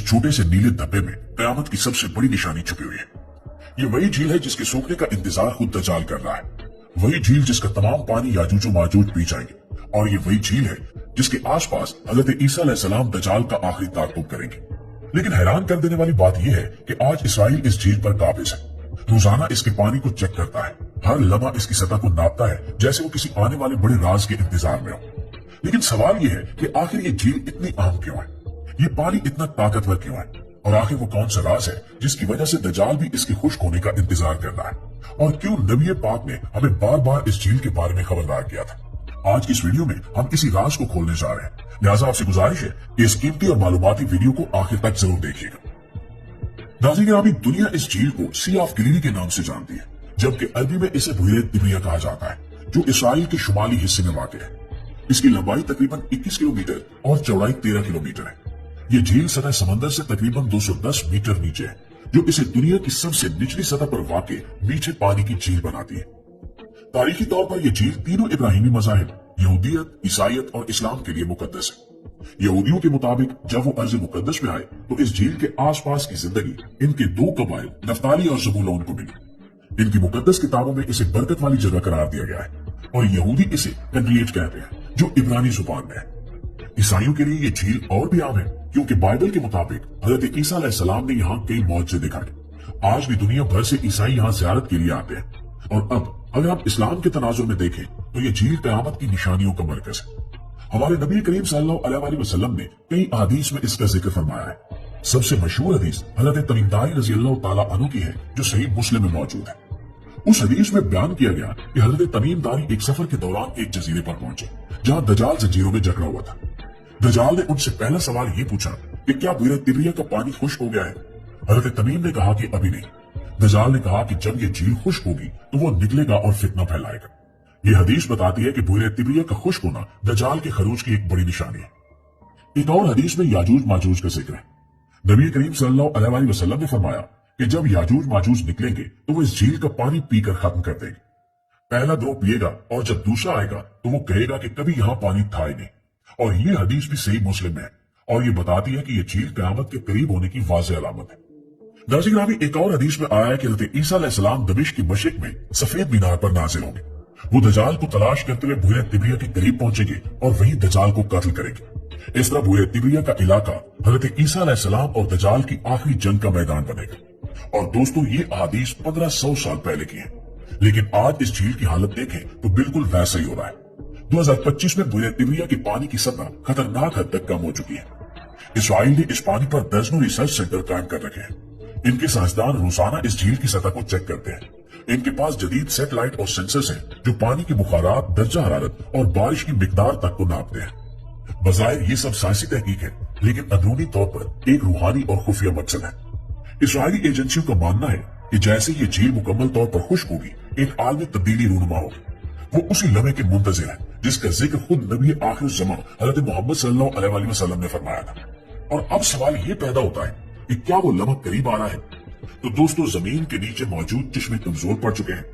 छोटे से नीले धब्बे में कयामत की सबसे बड़ी निशानी छुपी हुई है। ये वही झील है जिसके सूखने का इंतजार खुद दज्जाल कर रहा है, वही झील जिसका तमाम पानी याजूज माजूज पी जाएंगे, और ये वही झील है जिसके आसपास हजरत ईसा अलैहिस्सलाम दज्जाल का आखिरी ताक़ुब करेंगे। लेकिन हैरान कर देने वाली बात यह है कि आज इसराइल इस झील पर काबिज है, रोजाना इसके पानी को चेक करता है, हर लम्हा इसकी सतह को नापता है जैसे वो किसी आने वाले बड़े राज के इंतजार में हो। लेकिन सवाल ये है कि आखिर ये झील इतनी अहम क्यों है, ये पानी इतना ताकतवर क्यों है, और आखिर वो कौन सा राज है जिसकी वजह से दज्जाल भी इसके खुश्क होने का इंतजार कर रहा है, और क्यों नबी पाक ने हमें बार बार इस झील के बारे में खबरदार किया था। आज की इस वीडियो में हम इसी राज को खोलने जा रहे हैं, लिहाजा आपसे गुजारिश है कि इस कीमती और मालूमाती वीडियो को आखिर तक जरूर देखिएगा। नाज़रीन गिरामी, दुनिया इस झील को सी ऑफ गलीली के नाम से जानती है, जबकि अरबी में इसे बुहरे तिब्रिया कहा जाता है, जो इसराइल के शुमाली हिस्से में वाक़ है। इसकी लंबाई तकरीबन 21 किलोमीटर और चौड़ाई 13 किलोमीटर है। ये झील सतह समंदर से तकरीबन 210 मीटर नीचे है, जो इसे दुनिया की सबसे निचली सतह पर वाक़ मीठे पानी की झील बनाती है। तारीखी तौर पर यह झील तीनों इब्राहिमी मज़ाहिब यहूदियत, ईसाइयत और इस्लाम के लिए मुकद्दस है। यहूदियों के मुताबिक जब वो अर्ज़ मुकद्दस में आए तो इस झील के आसपास की जिंदगी इनके दो कबाइल नफ्ताली और ज़बूलून को मिली। इनकी मुकद्दस किताबों में इसे बरकत वाली जगह करार दिया गया है, और यहूदी इसे कन्रियज कहते हैं, जो इब्रानी जुबान में है। ईसाइयों के लिए ये झील और भी आम है, क्योंकि बाइबल के मुताबिक हजरत ईसा अलैहिस्सलाम ने यहाँ कई मौजज़े दिखाए। आज भी दुनिया भर से ईसाई यहाँ ज़ियारत के लिए आते हैं। और अब अगर आप इस्लाम के तनाजुर में देखें तो ये झील क़यामत की निशानियों का मरकज है। हमारे नबी करीम सल्लल्लाहु अलैहि वसल्लम ने कई हदीस में इसका जिक्र फरमाया है। सबसे मशहूर हदीस हजरत तमीमदारी रज़ियल्लाहु ताला अन्हु की है, जो सही मुस्लिम में मौजूद है। उस हदीस में बयान किया गया कि हजरत तमीमदारी एक सफर के दौरान एक जजीरे पर पहुंचे, जहां दज्जाल जंजीरों में जकड़ा हुआ था। दज्जाल ने उनसे पहला सवाल ये पूछा कि क्या बुहरे तिब्रिया का पानी खुश्क हो गया है। हजरत तमीम ने कहा कि अभी नहीं। दज्जाल ने कहा कि जब ये झील खुश्क होगी तो वो निकलेगा और फितना फैलाएगा। ये हदीस बताती है कि बुहरे तिब्रिया का खुश्क होना दज्जाल के खरूज की एक बड़ी निशानी है। एक और हदीस में याजूज माजूज का जिक्र है। नबी करीम सल्लल्लाहु अलैहि वसल्लम ने फरमाया कि जब याजूज माजूज निकलेंगे तो वो इस झील का पानी पीकर खत्म कर देंगे। पहला गिरोह पिएगा और जब दूसरा आएगा तो वो कहेगा कि कभी यहाँ पानी था ही नहीं। और ये हदीस भी सही मुस्लिम में है, और ये बताती है कि ये झील क़यामत के करीब होने की वाज़ेह अलामत है। नाज़रीन गिरामी, एक और हदीस में आया है कि हज़रत ईसा अलैहिस्सलाम दमिश्क की मशरिक में सफेद मीनार पर नाज़िल होंगे। वो दज्जाल को तलाश करते हुए बुहरे तिब्रिया के करीब पहुंचेंगे और वहीं दज्जाल को कत्ल करेंगे। इस तरह बुहरे तिब्रिया का इलाका हज़रत ईसा अलैहिस्सलाम और दज्जाल की आखिरी जंग का मैदान बनेगा। और दोस्तों, ये अहादीस 1500 साल पहले की है, लेकिन आज इस झील की हालत देखें तो बिल्कुल वैसा ही हो रहा है। 2025 में बुहरे तिब्रिया की पानी की सतह खतरनाक हद तक कम हो चुकी है। इसराइल ने इस पानी पर दर्जनों रिसर्च सेंटर कायम कर रखे हैं। इनके साइंसदान रोजाना इस झील की सतह को चेक करते हैं। इनके पास जदीद सैटेलाइट और सेंसर्स हैं, जो पानी की बुखारात, दर्जा हरारत और बारिश की मिकदार तक को नापते हैं। बज़ाहिर ये सब साइंसी तहकीक है, लेकिन अंदरूनी तौर पर एक रूहानी और खुफिया मकसद है। इसराइली एजेंसियों का मानना है कि जैसे ये झील मुकम्मल तौर पर खुश्क होगी, एक आलमी तब्दीली रूनुमा होगी। वो उसी लम्हे के मुंतज़िर है जिसका जिक्र खुद नबी आखिर ज़मा हज़रत मोहम्मद सल्लल्लाहु अलैहि वसल्लम ने फरमाया था। और अब सवाल ये पैदा होता है कि क्या वो लम्हा करीब आ रहा है? तो दोस्तों, जमीन के नीचे मौजूद चश्मे कमजोर पड़ चुके हैं।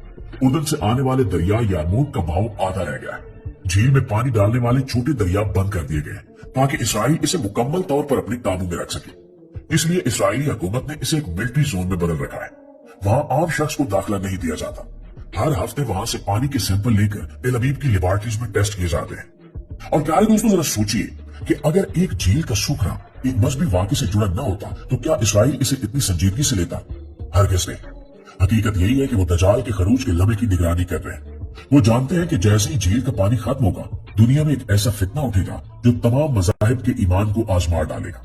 उर्दन से आने वाले दरिया यारमूक का बहाव आधा रह गया है। झील में पानी डालने वाले छोटे दरिया बंद कर दिए गए ताकि इसराइल इसे मुकम्मल तौर पर अपने काबू में रख सके। इसलिए इसराइली हुकूमत ने इसे एक मिलिट्री जोन में बदल रखा है। वहाँ आम शख्स को दाखिला नहीं दिया जाता। हर हफ्ते वहाँ से पानी के सैंपल लेकर तेल अवीव की लेबोरेटरीज में टेस्ट किए जाते हैं। और प्यारे दोस्तों, जरा सोचिए कि अगर एक झील का सूखना एक मजहबी वाक़े से जुड़ा न होता तो क्या इसराइल इसे इतनी संजीदगी से लेता? हरगिज़ नहीं। हकीकत यही है कि वो दज्जाल के खरूज के लम्हे की निगरानी कर रहे हैं। वो जानते हैं कि जैसे ही झील का पानी खत्म होगा, दुनिया में एक ऐसा फितना उठेगा जो तमाम मज़ाहिब के ईमान को आजमा डालेगा।